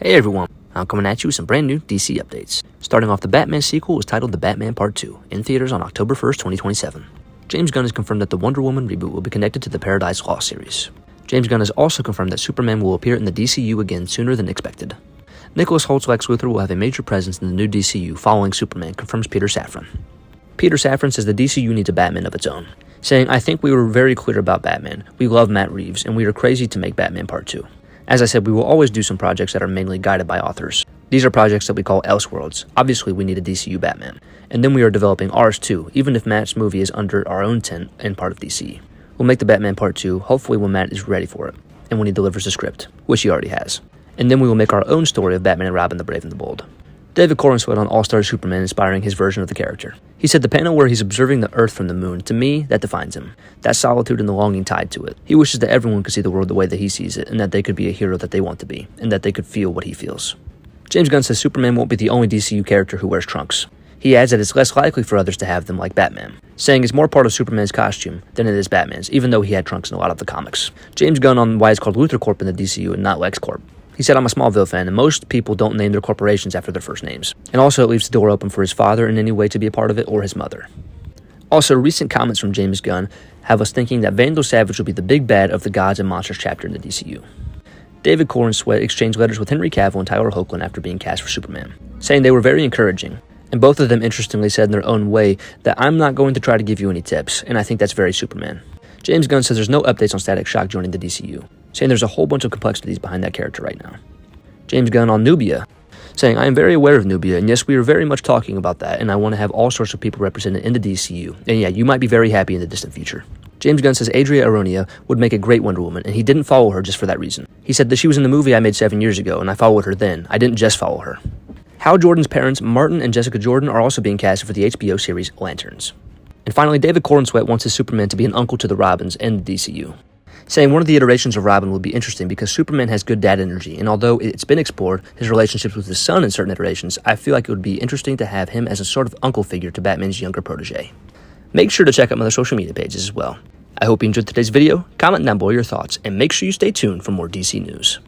Hey everyone, I'm coming at you with some brand new DC updates. Starting off, the Batman sequel is titled The Batman Part 2, in theaters on October 1st, 2027. James Gunn has confirmed that the Wonder Woman reboot will be connected to the Paradise Lost series. James Gunn has also confirmed that Superman will appear in the DCU again sooner than expected. Nicholas Holt's Lex Luthor will have a major presence in the new DCU following Superman, confirms Peter Safran. Peter Safran says the DCU needs a Batman of its own, saying, "I think we were very clear about Batman. We love Matt Reeves, and we are crazy to make Batman Part 2. As I said, we will always do some projects that are mainly guided by authors. These are projects that we call Elseworlds. Obviously, we need a DCU Batman. And then we are developing ours too, even if Matt's movie is under our own tent and part of DC. We'll make the Batman Part 2, hopefully when Matt is ready for it, and when he delivers the script, which he already has. And then we will make our own story of Batman and Robin the Brave and the Bold." David Corenswet on All-Star Superman inspiring his version of the character. He said, "The panel where he's observing the Earth from the moon, to me, that defines him. That solitude and the longing tied to it. He wishes that everyone could see the world the way that he sees it, and that they could be a hero that they want to be, and that they could feel what he feels." James Gunn says Superman won't be the only DCU character who wears trunks. He adds that it's less likely for others to have them like Batman, saying it's more part of Superman's costume than it is Batman's, even though he had trunks in a lot of the comics. James Gunn on why it's called Luthor Corp in the DCU and not LexCorp. He said, "I'm a Smallville fan, and most people don't name their corporations after their first names. And also it leaves the door open for his father in any way to be a part of it, or his mother." Also, recent comments from James Gunn have us thinking that Vandal Savage will be the big bad of the Gods and Monsters chapter in the DCU. David Corenswet exchanged letters with Henry Cavill and Tyler Hoechlin after being cast for Superman, saying they were very encouraging. And both of them interestingly said in their own way that "I'm not going to try to give you any tips, and I think that's very Superman." James Gunn says there's no updates on Static Shock joining the DCU, saying there's a whole bunch of complexities behind that character right now. James Gunn on Nubia, saying, "I am very aware of Nubia, and yes, we are very much talking about that, and I want to have all sorts of people represented in the DCU, and yeah, you might be very happy in the distant future." James Gunn says Adria Aronia would make a great Wonder Woman, and he didn't follow her just for that reason. He said that she was in the movie I made 7 years ago, and I followed her then. I didn't just follow her. Hal Jordan's parents, Martin and Jessica Jordan, are also being casted for the HBO series Lanterns. And finally, David Corenswet wants his Superman to be an uncle to the Robins in the DCU, saying one of the iterations of Robin will be interesting because Superman has good dad energy, and although it's been explored, his relationships with his son in certain iterations, I feel like it would be interesting to have him as a sort of uncle figure to Batman's younger protege. Make sure to check out my other social media pages as well. I hope you enjoyed today's video, comment down below your thoughts, and make sure you stay tuned for more DC news.